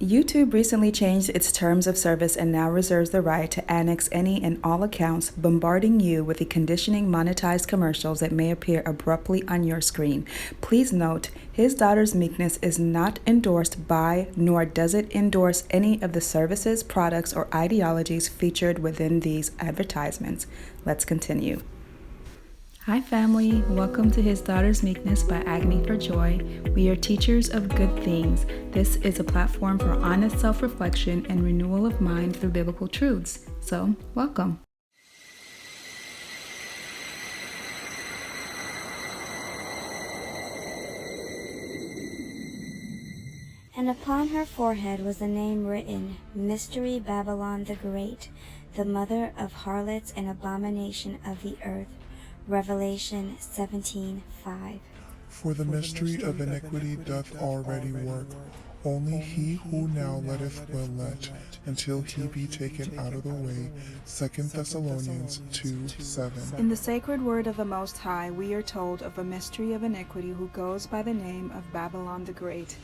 YouTube recently changed its terms of service and now reserves the right to annex any and all accounts, bombarding you with the conditioning monetized commercials that may appear abruptly on your screen. Please note, His Daughter's Meekness is not endorsed by, nor does it endorse any of the services, products, or ideologies featured within these advertisements. Let's continue. Hi family, welcome to His Daughter's Meekness by Agony for Joy. We are teachers of good things. This is a platform for honest self-reflection and renewal of mind through biblical truths. So, welcome. And upon her forehead was a name written, Mystery Babylon the Great, the mother of harlots and abomination of the earth. Revelation 17:5. For the mystery of iniquity doth already work. Only he who now letteth will let, until he be taken out of the way. 2 Thessalonians 2:7. In the sacred word of the Most High, we are told of a mystery of iniquity who goes by the name of Babylon the Great.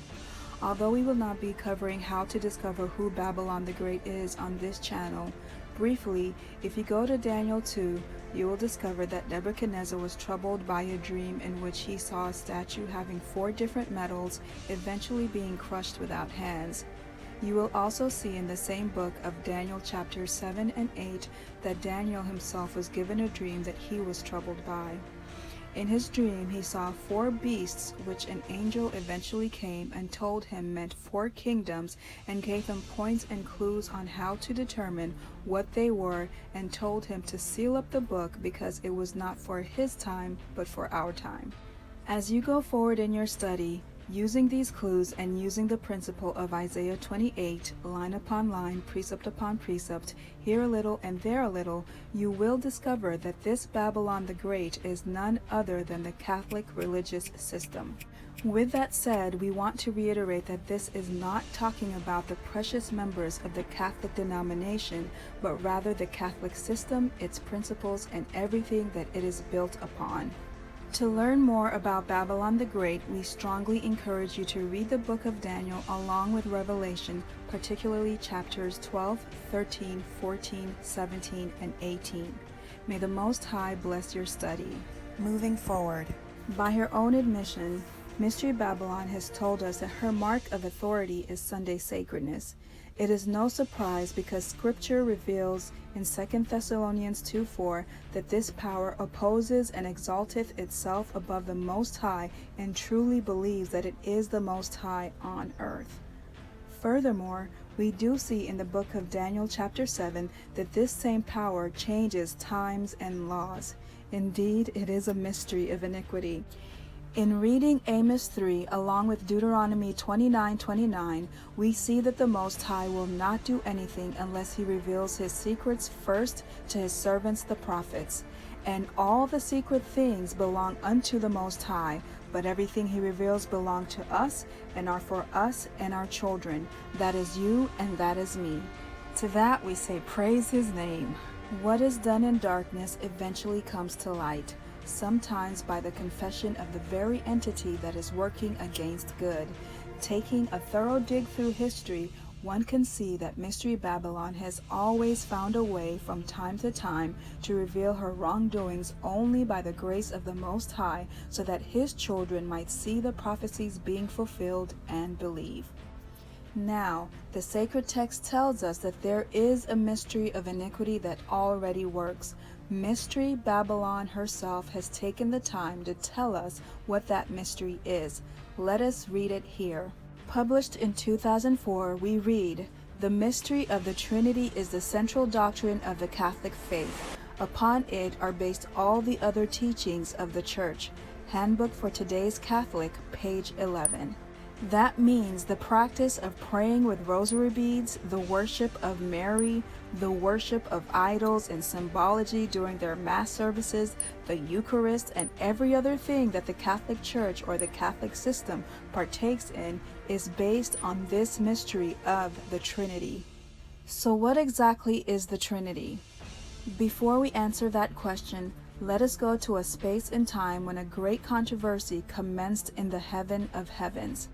Although we will not be covering how to discover who Babylon the Great is on this channel, briefly, if you go to Daniel 2, you will discover that Nebuchadnezzar was troubled by a dream in which he saw a statue having 4 different metals eventually being crushed without hands. You will also see in the same book of Daniel chapters 7 and 8 that Daniel himself was given a dream that he was troubled by. In his dream, he saw 4 beasts, which an angel eventually came and told him meant 4 kingdoms, and gave him points and clues on how to determine what they were, and told him to seal up the book because it was not for his time, but for our time. As you go forward in your study, using these clues and using the principle of Isaiah 28, line upon line, precept upon precept, here a little and there a little, you will discover that this Babylon the Great is none other than the Catholic religious system. With that said, we want to reiterate that this is not talking about the precious members of the Catholic denomination, but rather the Catholic system, its principles, and everything that it is built upon. To learn more about Babylon the Great, we strongly encourage you to read the book of Daniel along with Revelation, particularly chapters 12, 13, 14, 17, and 18. May the Most High bless your study. Moving forward, by her own admission, Mystery Babylon has told us that her mark of authority is Sunday sacredness. It is no surprise because Scripture reveals in 2 Thessalonians 2:4 that this power opposes and exalteth itself above the Most High and truly believes that it is the Most High on earth. Furthermore, we do see in the book of Daniel chapter 7 that this same power changes times and laws. Indeed, it is a mystery of iniquity. In reading Amos 3 along with Deuteronomy 29:29, we see that the Most High will not do anything unless he reveals his secrets first to his servants the prophets. And all the secret things belong unto the Most High, but everything he reveals belong to us and are for us and our children. That is you and that is me. To that we say praise his name. What is done in darkness eventually comes to light, sometimes by the confession of the very entity that is working against good. Taking a thorough dig through history, one can see that Mystery Babylon has always found a way from time to time to reveal her wrongdoings only by the grace of the Most High, so that his children might see the prophecies being fulfilled and believe. Now, the sacred text tells us that there is a mystery of iniquity that already works. Mystery Babylon herself has taken the time to tell us what that mystery is. Let us read it here. Published in 2004, we read, "The mystery of the Trinity is the central doctrine of the Catholic faith. Upon it are based all the other teachings of the Church. Handbook for Today's Catholic, page 11. That means the practice of praying with rosary beads, the worship of Mary, the worship of idols and symbology during their Mass services, the Eucharist, and every other thing that the Catholic Church or the Catholic system partakes in is based on this mystery of the Trinity." So what exactly is the Trinity? Before we answer that question, let us go to a space in time when a great controversy commenced in the heaven of heavens.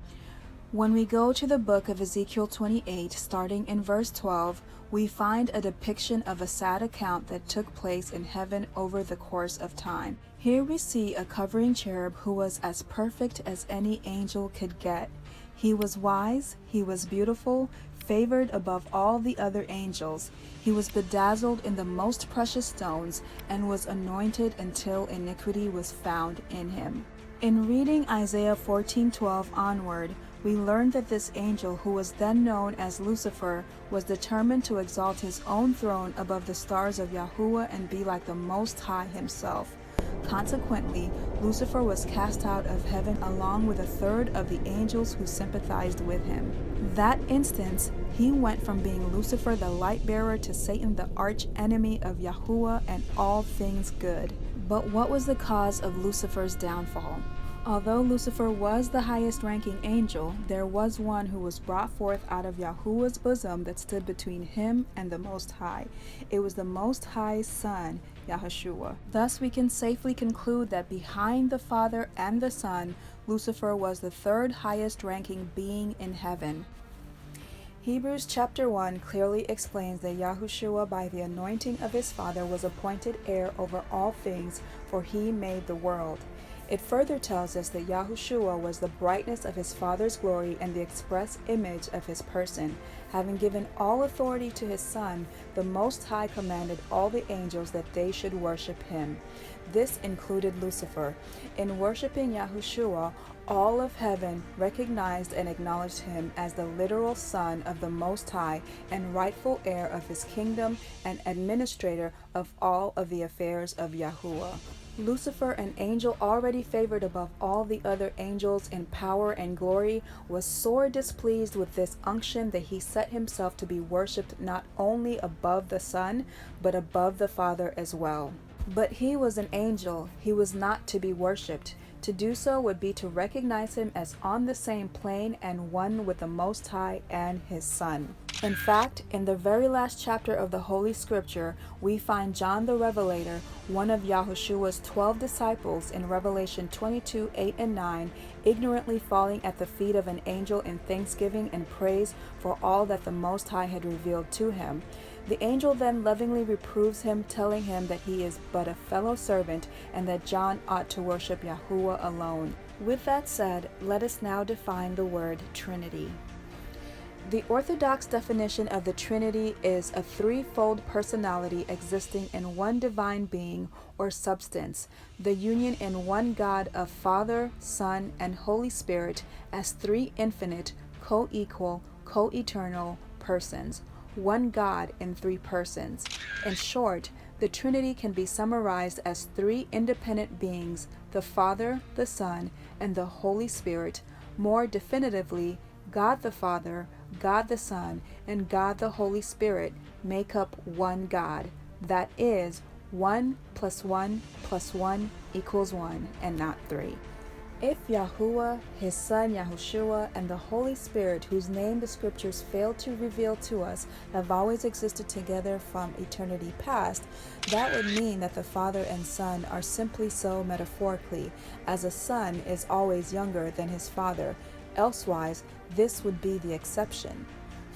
When we go to the book of Ezekiel 28, starting in verse 12, we find a depiction of a sad account that took place in heaven over the course of time. Here we see a covering cherub who was as perfect as any angel could get. He was wise, he was beautiful, favored above all the other angels. He was bedazzled in the most precious stones and was anointed until iniquity was found in him. In reading Isaiah 14:12 onward, we learn that this angel, who was then known as Lucifer, was determined to exalt his own throne above the stars of Yahuwah and be like the Most High himself. Consequently, Lucifer was cast out of heaven along with a third of the angels who sympathized with him. That instance, he went from being Lucifer the light bearer to Satan the arch enemy of Yahuwah and all things good. But what was the cause of Lucifer's downfall? Although Lucifer was the highest ranking angel, there was one who was brought forth out of Yahuwah's bosom that stood between him and the Most High. It was the Most High's Son, Yahushua. Thus we can safely conclude that behind the Father and the Son, Lucifer was the third highest ranking being in heaven. Hebrews chapter 1 clearly explains that Yahushua by the anointing of his Father was appointed heir over all things, for he made the world. It further tells us that Yahushua was the brightness of his Father's glory and the express image of his person. Having given all authority to his Son, the Most High commanded all the angels that they should worship him. This included Lucifer. In worshiping Yahushua, all of heaven recognized and acknowledged him as the literal Son of the Most High and rightful heir of his kingdom and administrator of all of the affairs of Yahuwah. Lucifer, an angel already favored above all the other angels in power and glory, was sore displeased with this unction that he set himself to be worshipped not only above the Son, but above the Father as well. But he was an angel, he was not to be worshipped. To do so would be to recognize him as on the same plane and one with the Most High and his Son. In fact, in the very last chapter of the Holy Scripture, we find John the Revelator, one of Yahushua's 12 disciples in Revelation 22:8 and 9, ignorantly falling at the feet of an angel in thanksgiving and praise for all that the Most High had revealed to him. The angel then lovingly reproves him, telling him that he is but a fellow servant and that John ought to worship Yahuwah alone. With that said, let us now define the word Trinity. The Orthodox definition of the Trinity is a threefold personality existing in one divine being or substance, the union in one God of Father, Son, and Holy Spirit as three infinite, co-equal, co-eternal persons. One God in three persons. In short, the Trinity can be summarized as three independent beings, the Father, the Son, and the Holy Spirit. More definitively, God the Father, God the Son, and God the Holy Spirit make up one God. That is, 1 + 1 + 1 = 1, and not 3. If Yahuwah, his Son Yahushua, and the Holy Spirit, whose name the Scriptures fail to reveal to us, have always existed together from eternity past, that would mean that the Father and Son are simply so metaphorically, as a son is always younger than his father. Elsewise, this would be the exception.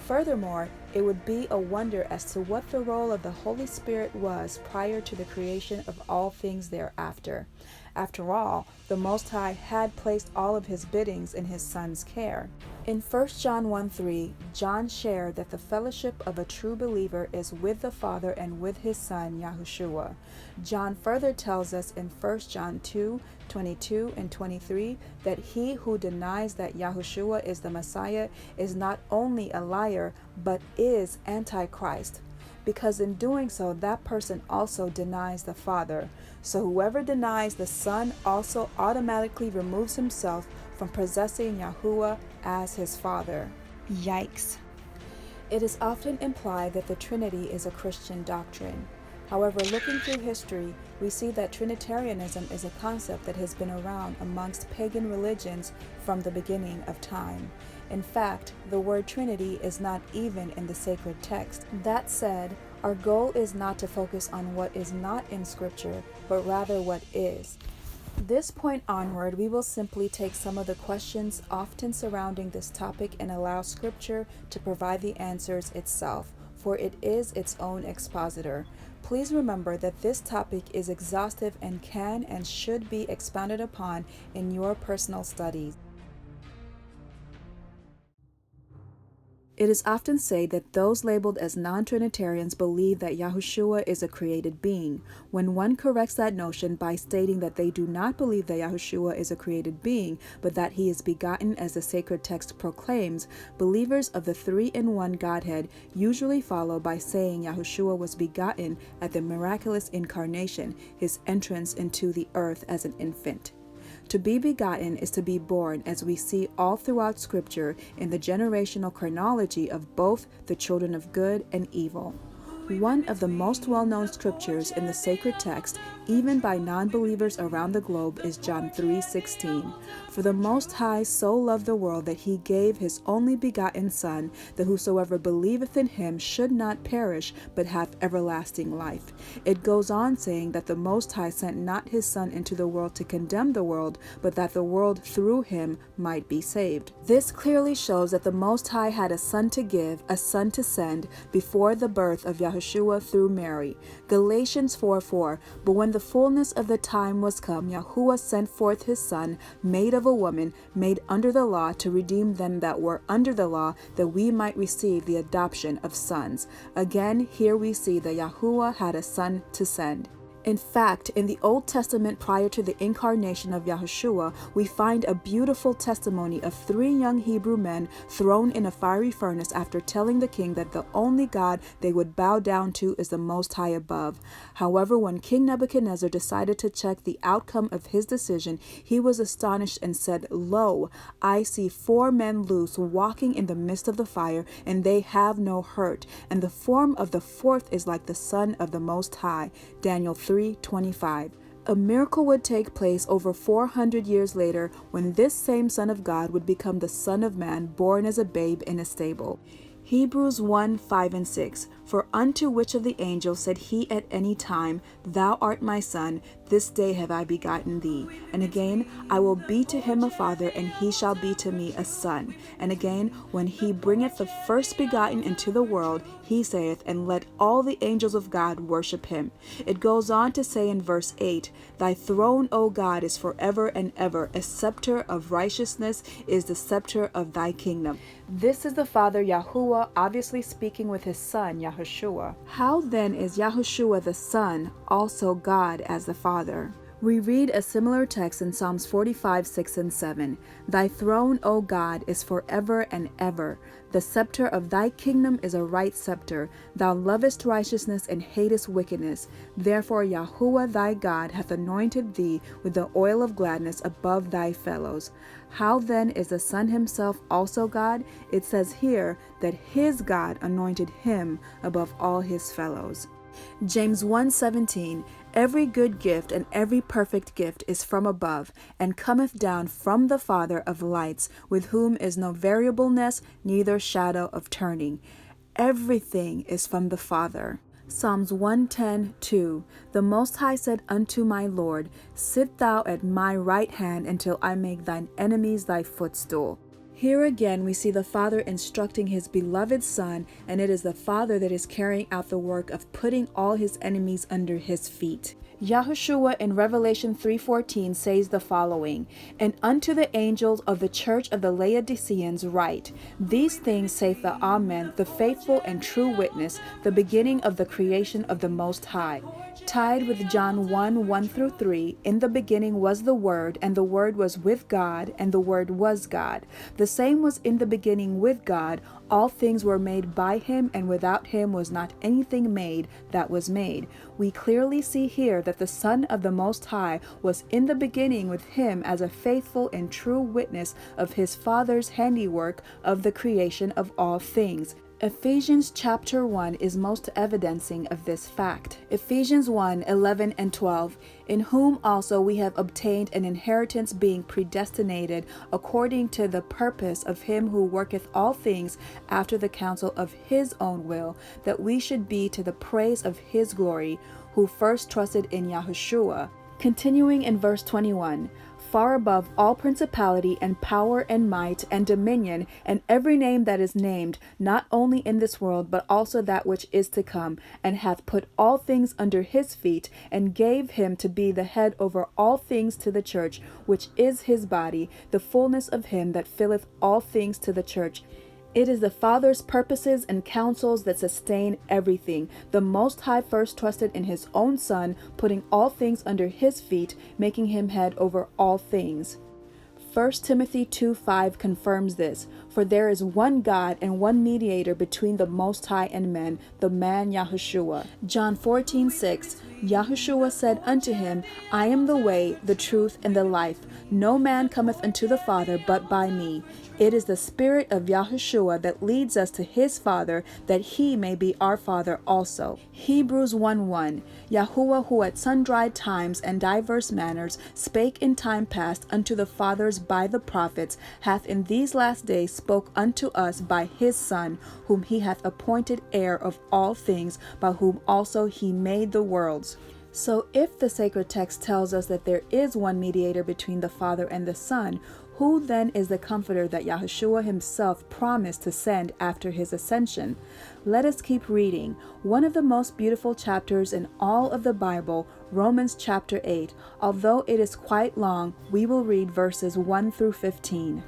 Furthermore, it would be a wonder as to what the role of the Holy Spirit was prior to the creation of all things thereafter. After all, the Most High had placed all of his biddings in his Son's care. In 1 John 1:3, John shared that the fellowship of a true believer is with the Father and with his Son, Yahushua. John further tells us in 1 John 2:22 and 23 that he who denies that Yahushua is the Messiah is not only a liar, but is Antichrist, because in doing so, that person also denies the Father. So whoever denies the Son also automatically removes himself from possessing Yahuwah as his Father. Yikes. It is often implied that the Trinity is a Christian doctrine. However, looking through history, we see that Trinitarianism is a concept that has been around amongst pagan religions from the beginning of time. In fact, the word Trinity is not even in the sacred text. That said, our goal is not to focus on what is not in Scripture, but rather what is. This point onward, we will simply take some of the questions often surrounding this topic and allow Scripture to provide the answers itself, for it is its own expositor. Please remember that this topic is exhaustive and can and should be expounded upon in your personal studies. It is often said that those labeled as non-Trinitarians believe that Yahushua is a created being. When one corrects that notion by stating that they do not believe that Yahushua is a created being, but that he is begotten as the sacred text proclaims, believers of the three-in-one Godhead usually follow by saying Yahushua was begotten at the miraculous incarnation, his entrance into the earth as an infant. To be begotten is to be born, as we see all throughout Scripture in the generational chronology of both the children of good and evil. One of the most well-known scriptures in the sacred text, even by non-believers around the globe, is John 3:16. For the Most High so loved the world that he gave his only begotten Son, that whosoever believeth in him should not perish, but have everlasting life. It goes on saying that the Most High sent not his Son into the world to condemn the world, but that the world through him might be saved. This clearly shows that the Most High had a Son to give, a Son to send, before the birth of Yahushua through Mary. Galatians 4:4. But when the fullness of the time was come, Yahuwah sent forth his Son, made of a woman, made under the law, to redeem them that were under the law, that we might receive the adoption of sons. Again, here we see that Yahuwah had a Son to send. In fact, in the Old Testament prior to the incarnation of Yahushua, we find a beautiful testimony of 3 young Hebrew men thrown in a fiery furnace after telling the king that the only God they would bow down to is the Most High above. However, when King Nebuchadnezzar decided to check the outcome of his decision, he was astonished and said, "Lo, I see 4 men loose walking in the midst of the fire, and they have no hurt, and the form of the 4th is like the Son of the Most High." Daniel 3:25. A miracle would take place over 400 years later when this same Son of God would become the Son of Man, born as a babe in a stable. Hebrews 1:5-6. For unto which of the angels said he at any time, Thou art my Son, this day have I begotten thee? And again, I will be to him a father, and he shall be to me a son. And again, when he bringeth the first begotten into the world, he saith, And let all the angels of God worship him. It goes on to say in verse 8, Thy throne, O God, is forever and ever. A scepter of righteousness is the scepter of thy kingdom. This is the Father Yahuwah, obviously speaking with his Son, Yahushua. How then is Yahushua the Son also God as the Father? We read a similar text in Psalms 45:6-7. Thy throne, O God, is forever and ever. The scepter of thy kingdom is a right scepter. Thou lovest righteousness and hatest wickedness. Therefore Yahuwah thy God hath anointed thee with the oil of gladness above thy fellows. How then is the Son himself also God? It says here that his God anointed him above all his fellows. James 1:17. Every good gift and every perfect gift is from above, and cometh down from the Father of lights, with whom is no variableness, neither shadow of turning. Everything is from the Father. Psalms 110:2. The Most High said unto my Lord, Sit thou at my right hand until I make thine enemies thy footstool. Here again we see the Father instructing his beloved Son, and it is the Father that is carrying out the work of putting all his enemies under his feet. Yahushua in Revelation 3:14 says the following, And unto the angels of the church of the Laodiceans write, These things saith the Amen, the faithful and true witness, the beginning of the creation of the Most High. Tied with John 1:1-3, in the beginning was the Word, and the Word was with God, and the Word was God. The same was in the beginning with God. All things were made by him, and without him was not anything made that was made. We clearly see here that the Son of the Most High was in the beginning with him as a faithful and true witness of his Father's handiwork of the creation of all things. Ephesians chapter 1 is most evidencing of this fact. Ephesians 1:11-12, In whom also we have obtained an inheritance, being predestinated according to the purpose of him who worketh all things after the counsel of his own will, that we should be to the praise of his glory, who first trusted in Yahushua, Continuing in verse 21, far above all principality and power and might and dominion and every name that is named, not only in this world, but also that which is to come, and hath put all things under his feet, and gave him to be the head over all things to the church, which is his body, the fullness of him that filleth all things to the church. It is the Father's purposes and counsels that sustain everything. The Most High first trusted in his own Son, putting all things under his feet, making him head over all things. 1 Timothy 2:5 confirms this. For there is one God and one mediator between the Most High and men, the man Yahushua. John 14:6 Yahushua said unto him, I am the way, the truth, and the life. No man cometh unto the Father but by me. It is the Spirit of Yahushua that leads us to his Father, that he may be our Father also. Hebrews 1:1 Yahuwah, who at sundry times and diverse manners spake in time past unto the fathers by the prophets, hath in these last days spoke unto us by his Son, whom he hath appointed heir of all things, by whom also he made the worlds. So if the sacred text tells us that there is one mediator between the Father and the Son, who then is the comforter that Yahushua himself promised to send after his ascension? Let us keep reading. One of the most beautiful chapters in all of the Bible, Romans chapter 8. Although it is quite long, we will read verses 1 through 15.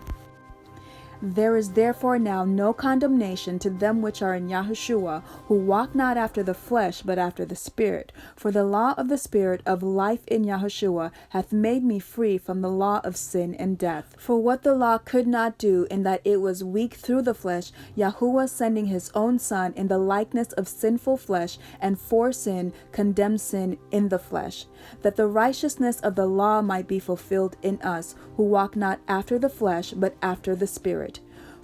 There is therefore now no condemnation to them which are in Yahushua, who walk not after the flesh, but after the Spirit. For the law of the Spirit of life in Yahushua hath made me free from the law of sin and death. For what the law could not do, in that it was weak through the flesh, Yahuwah sending his own Son in the likeness of sinful flesh, and for sin condemned sin in the flesh, that the righteousness of the law might be fulfilled in us, who walk not after the flesh, but after the Spirit.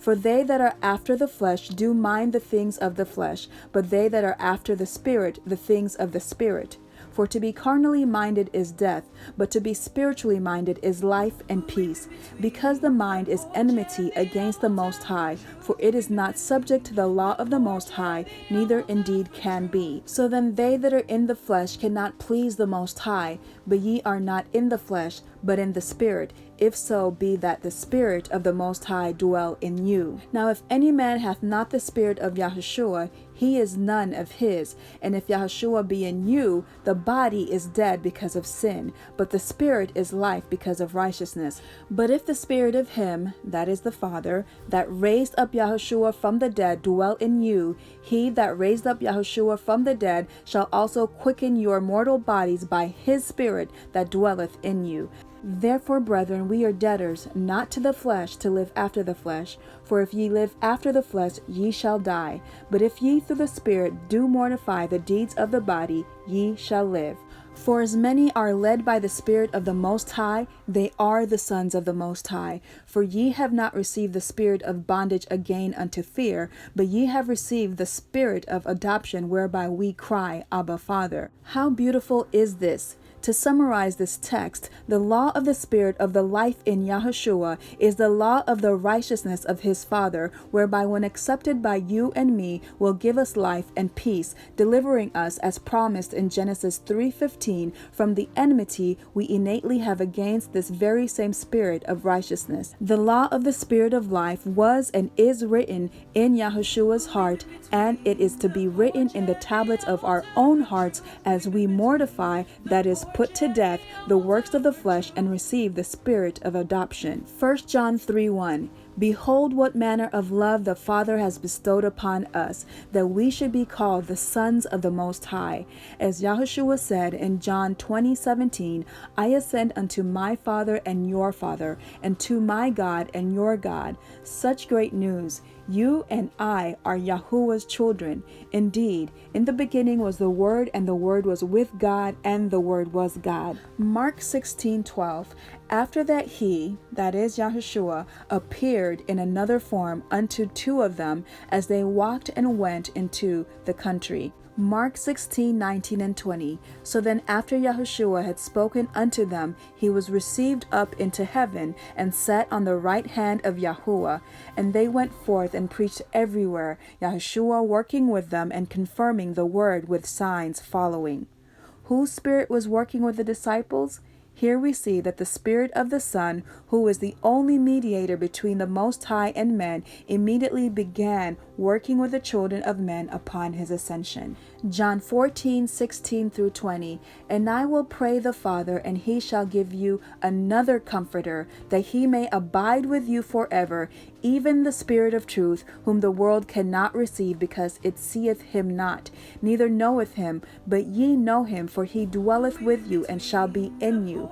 For they that are after the flesh do mind the things of the flesh, but they that are after the Spirit, the things of the Spirit. For to be carnally minded is death, but to be spiritually minded is life and peace. Because the mind is enmity against the Most High, for it is not subject to the law of the Most High, neither indeed can be. So then they that are in the flesh cannot please the Most High. But ye are not in the flesh, but in the Spirit, if so be that the Spirit of the Most High dwell in you. Now if any man hath not the Spirit of Yahushua, he is none of his. And if Yahushua be in you, the body is dead because of sin, but the Spirit is life because of righteousness. But if the Spirit of him, that is the Father, that raised up Yahushua from the dead dwell in you, he that raised up Yahushua from the dead shall also quicken your mortal bodies by his Spirit that dwelleth in you. Therefore, brethren, we are debtors, not to the flesh, to live after the flesh. For if ye live after the flesh, ye shall die. But if ye through the Spirit do mortify the deeds of the body, ye shall live. For as many are led by the Spirit of the Most High, they are the sons of the Most High. For ye have not received the spirit of bondage again unto fear, but ye have received the Spirit of adoption, whereby we cry, Abba, Father. How beautiful is this! To summarize this text, the law of the Spirit of the life in Yahushua is the law of the righteousness of his Father, whereby when accepted by you and me will give us life and peace, delivering us as promised in Genesis 3:15 from the enmity we innately have against this very same Spirit of righteousness. The law of the Spirit of life was and is written in Yahushua's heart, and it is to be written in the tablets of our own hearts as we mortify, that is, put to death the works of the flesh and receive the Spirit of adoption. 1 John 3:1 Behold what manner of love the Father has bestowed upon us, that we should be called the sons of the Most High. As Yahushua said in John 20:17, I ascend unto my Father and your Father, and to my God and your God. Such great news. You and I are Yahuwah's children. Indeed, in the beginning was the Word, and the Word was with God, and the Word was God. Mark 16:12 After that he, that is Yahushua, appeared in another form unto two of them, as they walked and went into the country. Mark 16:19 and 20 So then after Yahushua had spoken unto them, he was received up into heaven, and sat on the right hand of Yahuwah. And they went forth and preached everywhere, Yahushua working with them and confirming the word with signs following. Whose spirit was working with the disciples? Here we see that the Spirit of the Son, who is the only mediator between the Most High and men, immediately began working with the children of men upon his ascension. John 14:16-20. And I will pray the Father, and he shall give you another Comforter, that he may abide with you forever, even the Spirit of truth, whom the world cannot receive, because it seeth him not, neither knoweth him, but ye know him, for he dwelleth with you, and shall be in you.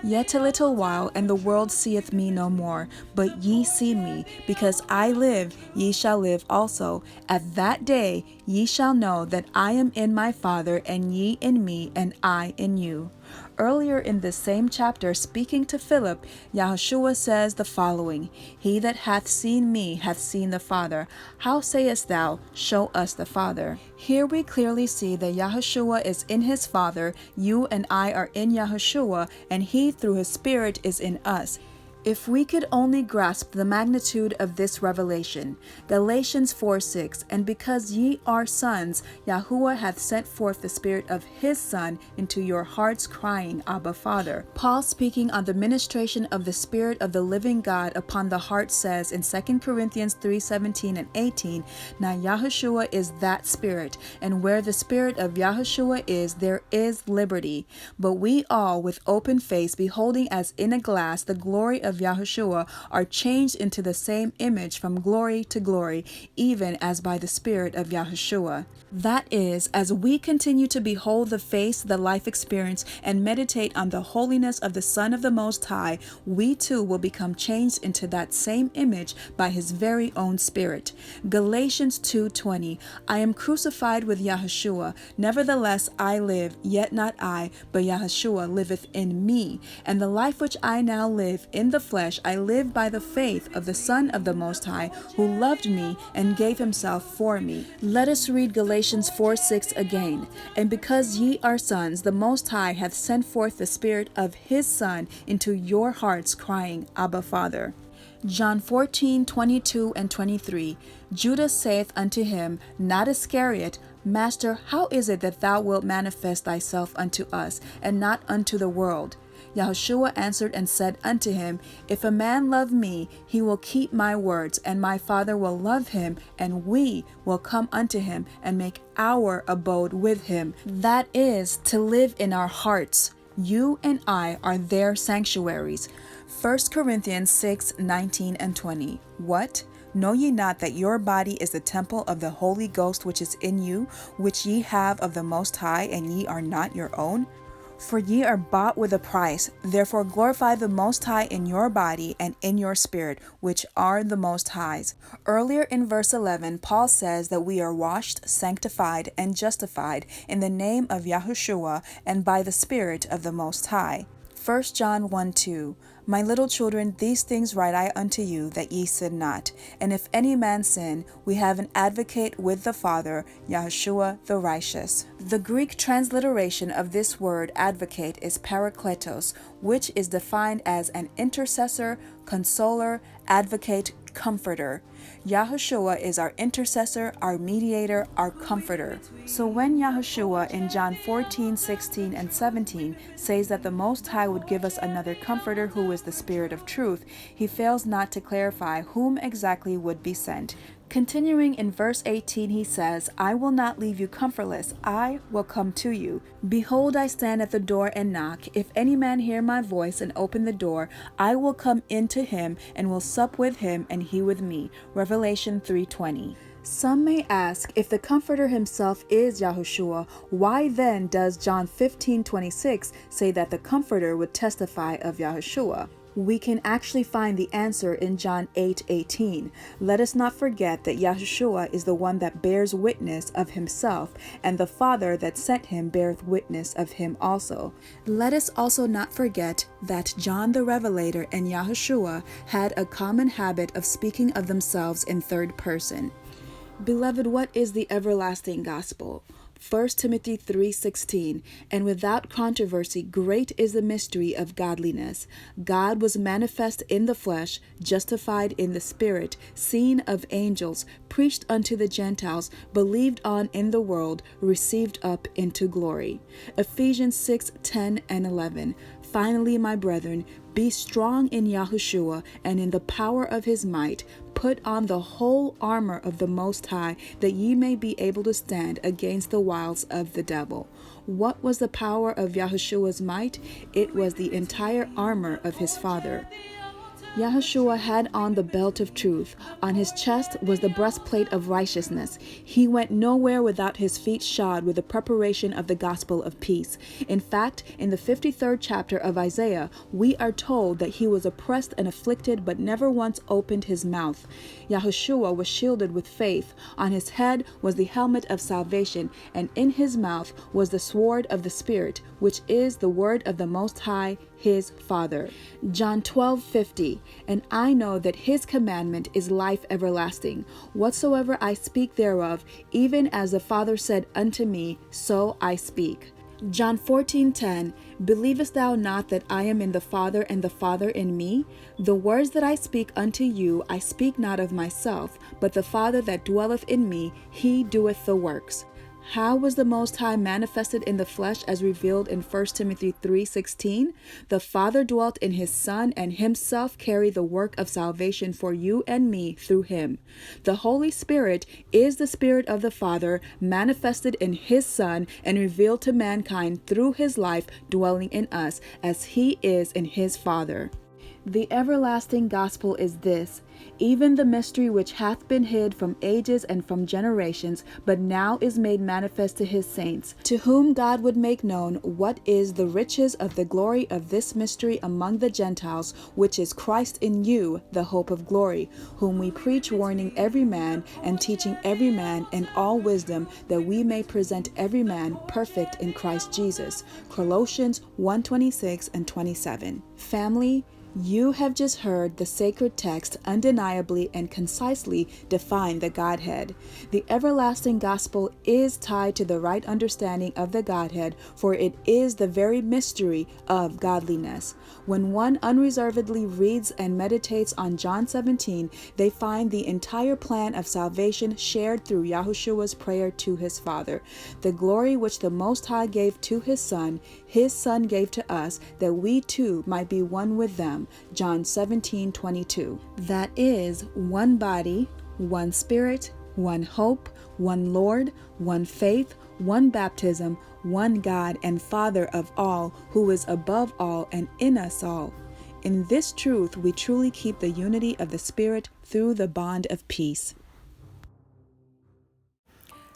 Yet a little while, and the world seeth me no more, but ye see me. Because I live, ye shall live also. At that day ye shall know that I am in my Father, and ye in me, and I in you. Earlier in this same chapter, speaking to Philip, Yahushua says the following: He that hath seen me hath seen the Father. How sayest thou, show us the Father? Here we clearly see that Yahushua is in his Father, you and I are in Yahushua, and he through his Spirit is in us. If we could only grasp the magnitude of this revelation. Galatians 4:6, and because ye are sons, Yahuwah hath sent forth the Spirit of his Son into your hearts, crying, Abba, Father. Paul, speaking on the ministration of the Spirit of the living God upon the heart, says in 2 Corinthians 3:17 and 18, Now Yahushua is that Spirit, and where the Spirit of Yahushua is, there is liberty. But we all, with open face, beholding as in a glass the glory of Yahushua, are changed into the same image from glory to glory, even as by the Spirit of Yahushua. That is, as we continue to behold the face, the life experience, and meditate on the holiness of the Son of the Most High, we too will become changed into that same image by his very own Spirit. Galatians 2:20, I am crucified with Yahushua, nevertheless I live, yet not I, but Yahushua liveth in me. And the life which I now live in the flesh, I live by the faith of the Son of the Most High, who loved me and gave himself for me. Let us read Galatians 4:6 again. And because ye are sons, the Most High hath sent forth the Spirit of his Son into your hearts, crying, Abba, Father. John 14:22 and 23. Judas saith unto him, not Iscariot, Master, how is it that thou wilt manifest thyself unto us, and not unto the world? Yahushua answered and said unto him, If a man love me, he will keep my words, and my Father will love him, and we will come unto him, and make our abode with him. That is, to live in our hearts. You and I are their sanctuaries. 1 Corinthians 6:19 and 20. What? Know ye not that your body is the temple of the Holy Ghost which is in you, which ye have of the Most High, and ye are not your own? For ye are bought with a price. Therefore glorify the Most High in your body and in your spirit, which are the Most High's. Earlier in verse 11, Paul says that we are washed, sanctified, and justified in the name of Yahushua and by the Spirit of the Most High. 1 John 1:2. My little children, these things write I unto you, that ye sin not. And if any man sin, we have an advocate with the Father, Yahushua the righteous. The Greek transliteration of this word advocate is parakletos, which is defined as an intercessor, consoler, advocate, comforter. Yahushua is our intercessor, our mediator, our comforter. So when Yahushua in John 14:16 and 17 says that the Most High would give us another comforter who is the Spirit of truth, he fails not to clarify whom exactly would be sent. Continuing in verse 18, he says, I will not leave you comfortless, I will come to you. Behold, I stand at the door and knock. If any man hear my voice and open the door, I will come into him and will sup with him and he with me. Revelation 3:20. Some may ask, if the Comforter himself is Yahushua, why then does John 15:26 say that the Comforter would testify of Yahushua? We can actually find the answer in John 8:18. Let us not forget that Yahushua is the one that bears witness of himself, and the Father that sent him beareth witness of him also. Let us also not forget that John the Revelator and Yahushua had a common habit of speaking of themselves in third person. Beloved, what is the everlasting gospel? 1 Timothy 3:16, and without controversy, great is the mystery of godliness. God was manifest in the flesh, justified in the spirit, seen of angels, preached unto the Gentiles, believed on in the world, received up into glory. Ephesians 6:10 and 11. Finally, my brethren, be strong in Yahushua and in the power of his might. Put on the whole armor of the Most High, that ye may be able to stand against the wiles of the devil. What was the power of Yahushua's might? It was the entire armor of his Father. Yahushua had on the belt of truth. On his chest was the breastplate of righteousness. He went nowhere without his feet shod with the preparation of the gospel of peace. In fact, in the 53rd chapter of Isaiah, we are told that he was oppressed and afflicted, but never once opened his mouth. Yahushua was shielded with faith. On his head was the helmet of salvation, and in his mouth was the sword of the Spirit, which is the word of the Most High, his Father. John 12:50. And I know that his commandment is life everlasting. Whatsoever I speak thereof, even as the Father said unto me, so I speak. John 14:10. Believest thou not that I am in the Father, and the Father in me? The words that I speak unto you, I speak not of myself, but the Father that dwelleth in me, he doeth the works. How was the Most High manifested in the flesh as revealed in 1 Timothy 3:16? The Father dwelt in his Son and himself carried the work of salvation for you and me through him. The Holy Spirit is the Spirit of the Father manifested in his Son and revealed to mankind through his life dwelling in us as he is in his Father. The everlasting gospel is this, even the mystery which hath been hid from ages and from generations, but now is made manifest to his saints, to whom God would make known what is the riches of the glory of this mystery among the Gentiles, which is Christ in you, the hope of glory, whom we preach, warning every man and teaching every man in all wisdom, that we may present every man perfect in Christ Jesus. Colossians 1:26 and 27. Family, you have just heard the sacred text undeniably and concisely define the Godhead. The everlasting gospel is tied to the right understanding of the Godhead, for it is the very mystery of godliness. When one unreservedly reads and meditates on John 17, they find the entire plan of salvation shared through Yahushua's prayer to his Father. The glory which the Most High gave to his Son gave to us, that we too might be one with them. John 17:22. That is one body, one spirit, one hope, one Lord, one faith, one baptism, one God and Father of all, who is above all and in us all. In this truth we truly keep the unity of the Spirit through the bond of peace.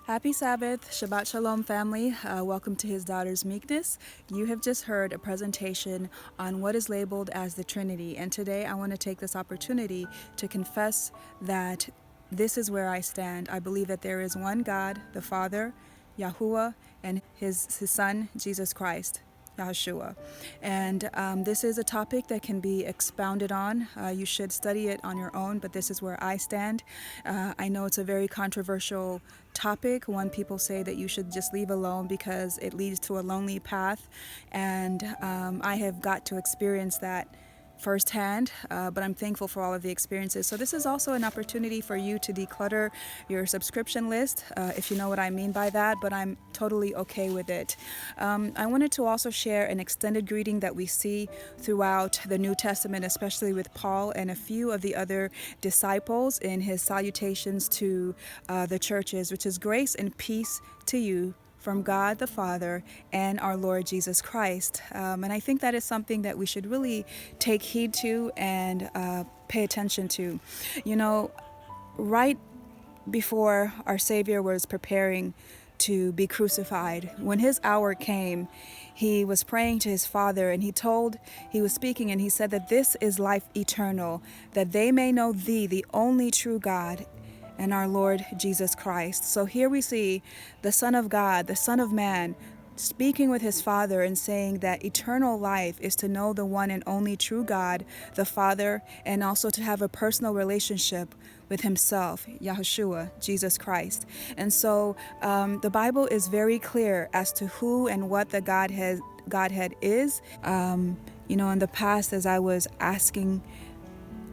Happy Sabbath, Shabbat Shalom family. Welcome to His Daughter's Meekness. You have just heard a presentation on what is labeled as the Trinity. And today I want to take this opportunity to confess that this is where I stand. I believe that there is one God, the Father, Yahuwah, and His Son, Jesus Christ. Yahushua. And this is a topic that can be expounded on. You should study it on your own, but this is where I stand. I know it's a very controversial topic. One, people say that you should just leave alone because it leads to a lonely path. And I have got to experience that firsthand, but I'm thankful for all of the experiences. So this is also an opportunity for you to declutter your subscription list, if you know what I mean by that, but I'm totally okay with it. I wanted to also share an extended greeting that we see throughout the New Testament, especially with Paul and a few of the other disciples in his salutations to the churches, which is grace and peace to you from God the Father and our Lord Jesus Christ. And I think that is something that we should really take heed to and pay attention to. You know, right before our Savior was preparing to be crucified, when his hour came, he was praying to his Father, and he was speaking, and he said that this is life eternal, that they may know thee, the only true God, and our Lord Jesus Christ. So here we see the Son of God, the Son of Man, speaking with his Father and saying that eternal life is to know the one and only true God, the Father, and also to have a personal relationship with himself, Yahushua, Jesus Christ. And so the Bible is very clear as to who and what the Godhead is. In the past, as I was asking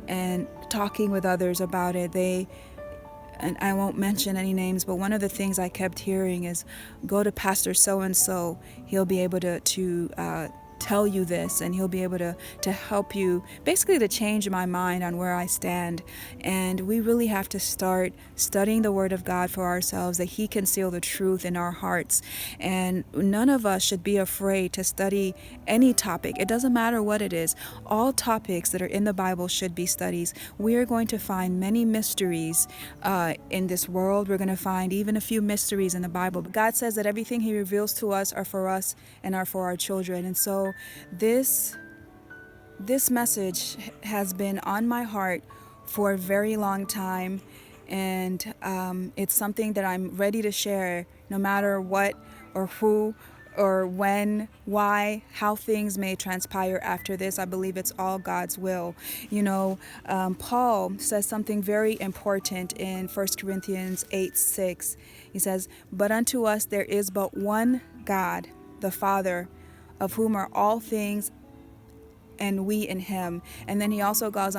and talking with others about it, and I won't mention any names, but one of the things I kept hearing is, go to Pastor so-and-so. He'll be able to tell you this, and he'll be able to help you, basically to change my mind on where I stand. And we really have to start studying the Word of God for ourselves, that he can seal the truth in our hearts. And none of us should be afraid to study any topic. It doesn't matter what it is. All topics that are in the Bible should be studies. We are going to find many mysteries in this world. We're going to find even a few mysteries in the Bible. But God says that everything he reveals to us are for us and are for our children. And so this message has been on my heart for a very long time, and it's something that I'm ready to share, no matter what or who or when, why, how things may transpire after this. I believe it's all God's will. Paul says something very important in 1 Corinthians 8:6. He says, "But unto us there is but one God, the Father, of whom are all things, and we in him." And then he also goes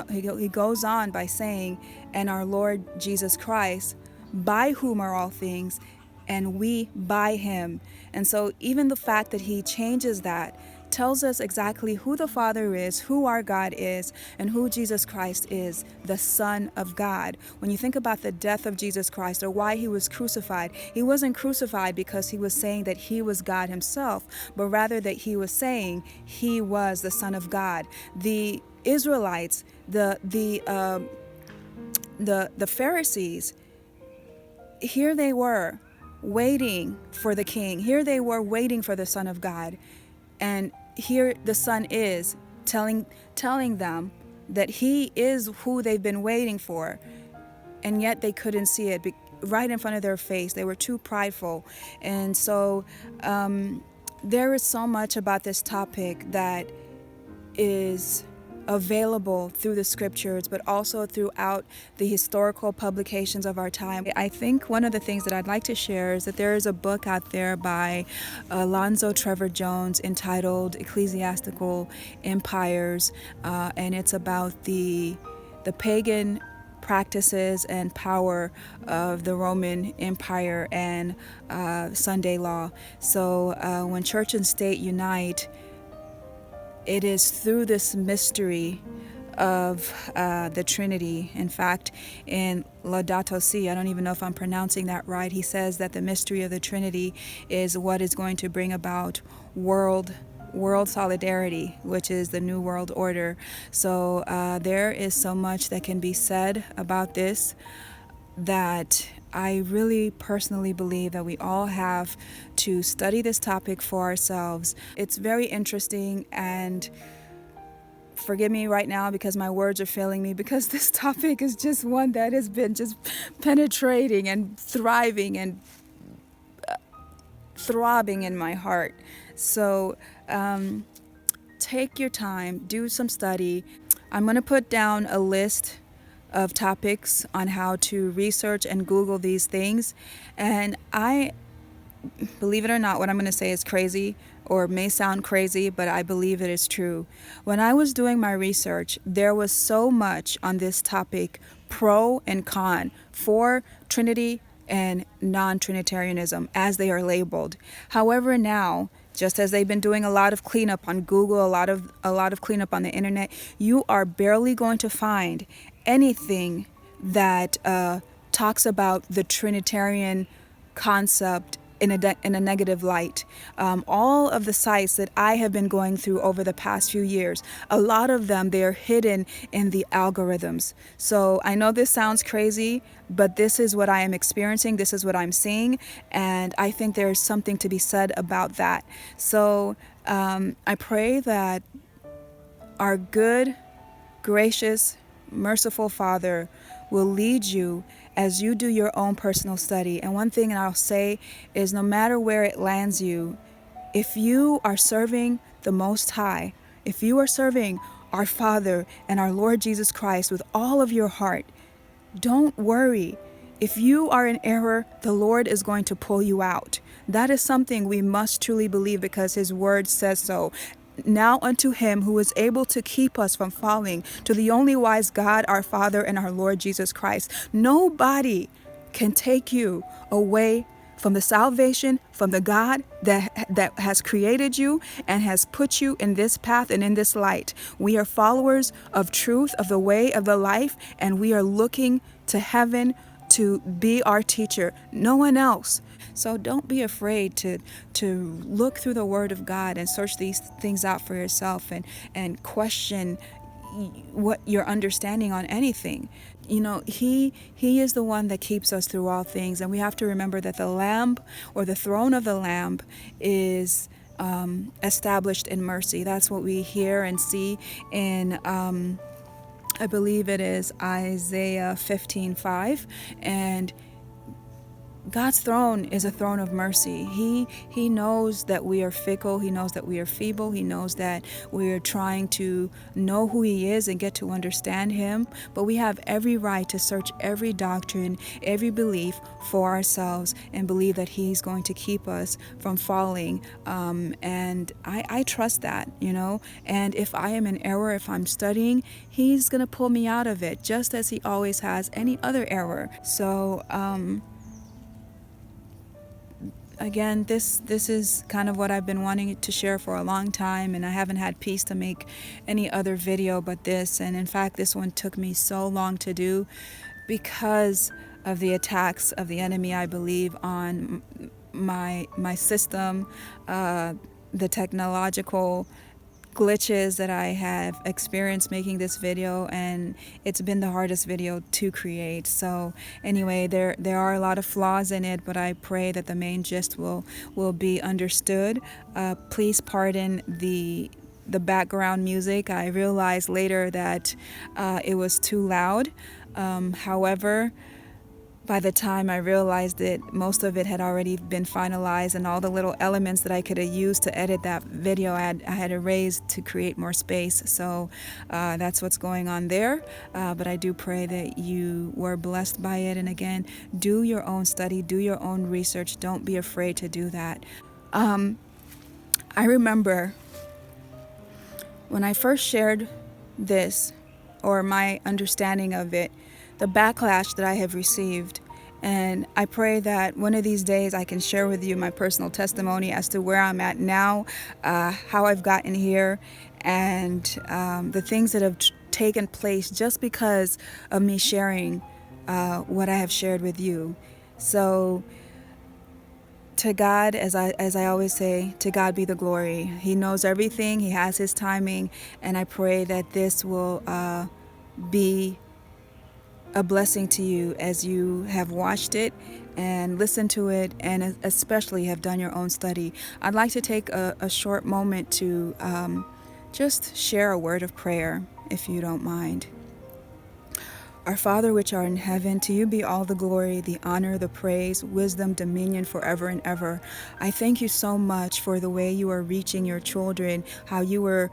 on by saying, "And our Lord Jesus Christ, by whom are all things, and we by him." And so even the fact that he changes that tells us exactly who the Father is, who our God is, and who Jesus Christ is, the Son of God. When you think about the death of Jesus Christ, or why he was crucified, he wasn't crucified because he was saying that he was God himself, but rather that he was saying he was the Son of God. The Israelites, the Pharisees, here they were waiting for the King. Here they were waiting for the Son of God. And here the Son is telling them that he is who they've been waiting for, and yet they couldn't see it right in front of their face. They were too prideful. And so there is so much about this topic that is available through the scriptures, but also throughout the historical publications of our time. I think one of the things that I'd like to share is that there is a book out there by Alonzo Trevor Jones entitled Ecclesiastical Empires, and it's about the pagan practices and power of the Roman Empire and Sunday law. So when church and state unite, it is through this mystery of the Trinity. In fact, in Laudato Si, I don't even know if I'm pronouncing that right, he says that the mystery of the Trinity is what is going to bring about world solidarity, which is the New World Order. So there is so much that can be said about this, that I really personally believe that we all have to study this topic for ourselves. It's very interesting, and forgive me right now because my words are failing me, because this topic is just one that has been just penetrating and thriving and throbbing in my heart. So take your time, do some study. I'm going to put down a list of topics on how to research and Google these things. And I, believe it or not, what I'm going to say is crazy or may sound crazy, but I believe it is true. When I was doing my research, there was so much on this topic, pro and con, for Trinity and non-Trinitarianism, as they are labeled. However, now, just as they've been doing a lot of cleanup on Google, a lot of cleanup on the internet, you are barely going to find anything that talks about the Trinitarian concept in a negative light. All of the sites that I have been going through over the past few years, a lot of them, they are hidden in the algorithms. So I know this sounds crazy, but this is what I am experiencing. This is what I'm seeing. And I think there is something to be said about that. So I pray that our good, gracious, merciful Father will lead you as you do your own personal study. And one thing I'll say is, no matter where it lands you, If you are serving the Most High, if you are serving our Father and our Lord Jesus Christ with all of your heart, don't worry. If you are in error, the Lord is going to pull you out. That is something we must truly believe because His word says so. Now unto Him who is able to keep us from falling, to the only wise God, our Father and our Lord Jesus Christ. Nobody can take you away from the salvation, from the God that has created you and has put you in this path and in this light. We are followers of truth, of the way, of the life, and we are looking to heaven to be our teacher, no one else. So don't be afraid to look through the Word of God and search these things out for yourself and question what your understanding on anything. You know, he is the one that keeps us through all things, and we have to remember that the Lamb, or the throne of the Lamb, is established in mercy. That's what we hear and see in I believe it is Isaiah 15:5, and God's throne is a throne of mercy. He knows that we are fickle. He knows that we are feeble. He knows that we are trying to know who He is and get to understand Him. But we have every right to search every doctrine, every belief for ourselves and believe that He's going to keep us from falling. And I trust that, you know. And if I am in error, if I'm studying, He's going to pull me out of it, just as He always has any other error. So, again, this is kind of what I've been wanting to share for a long time, and I haven't had peace to make any other video but this. And in fact, this one took me so long to do because of the attacks of the enemy, I believe, on my system, the technological glitches that I have experienced making this video, and it's been the hardest video to create. So anyway, there are a lot of flaws in it, but I pray that the main gist will be understood. Please pardon the background music. I realized later that it was too loud. However, by the time I realized it, most of it had already been finalized, and all the little elements that I could have used to edit that video, I had erased to create more space. So that's what's going on there. But I do pray that you were blessed by it. And again, do your own study, do your own research. Don't be afraid to do that. I remember when I first shared this, or my understanding of it, the backlash that I have received. And I pray that one of these days I can share with you my personal testimony as to where I'm at now, how I've gotten here, and the things that have taken place just because of me sharing what I have shared with you. So to God, as I always say, to God be the glory. He knows everything. He has His timing. And I pray that this will be a blessing to you as you have watched it and listened to it, and especially have done your own study. I'd like to take a short moment to just share a word of prayer, if you don't mind. Our Father which art in heaven, to you be all the glory, the honor, the praise, wisdom, dominion forever and ever. I thank you so much for the way you are reaching your children, how you are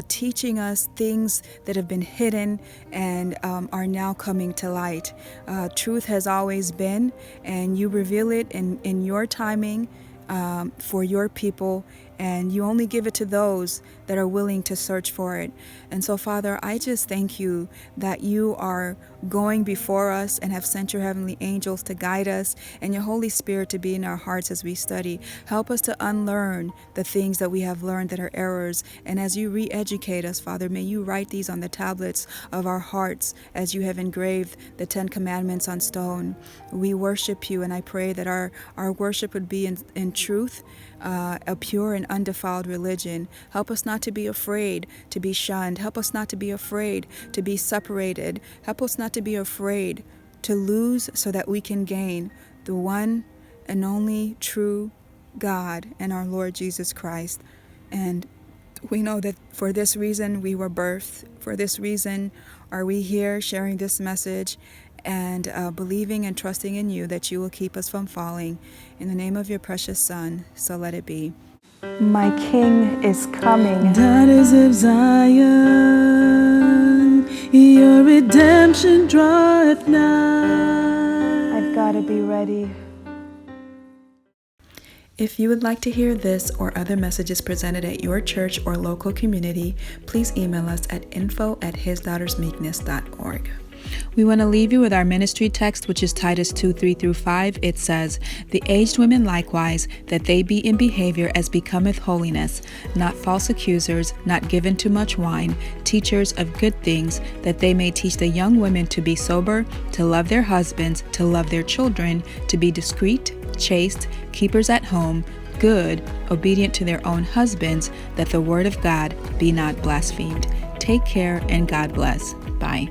teaching us things that have been hidden and are now coming to light. Truth has always been, and you reveal it in your timing for your people, and you only give it to those that are willing to search for it. And so, Father, I just thank you that you are going before us and have sent your heavenly angels to guide us, and your Holy Spirit to be in our hearts as we study. Help us to unlearn the things that we have learned that are errors. And as you re-educate us, Father, may you write these on the tablets of our hearts as you have engraved the 10 Commandments on stone. We worship you, and I pray that our worship would be in truth, a pure and undefiled religion. Help us not to be afraid to be shunned. Help us not to be afraid to be separated. Help us not to be afraid to lose so that we can gain the one and only true God and our Lord Jesus Christ. And we know that for this reason we were birthed. For this reason are we here sharing this message and believing and trusting in you that you will keep us from falling. In the name of your precious Son, so let it be. My King is coming. Daughters of Zion, your redemption draweth nigh. I've got to be ready. If you would like to hear this or other messages presented at your church or local community, please email us at info@hisdaughtersmeekness.org. We want to leave you with our ministry text, which is Titus 2:3-5. It says, "The aged women likewise, that they be in behavior as becometh holiness, not false accusers, not given to much wine, teachers of good things, that they may teach the young women to be sober, to love their husbands, to love their children, to be discreet, chaste, keepers at home, good, obedient to their own husbands, that the word of God be not blasphemed." Take care and God bless. Bye.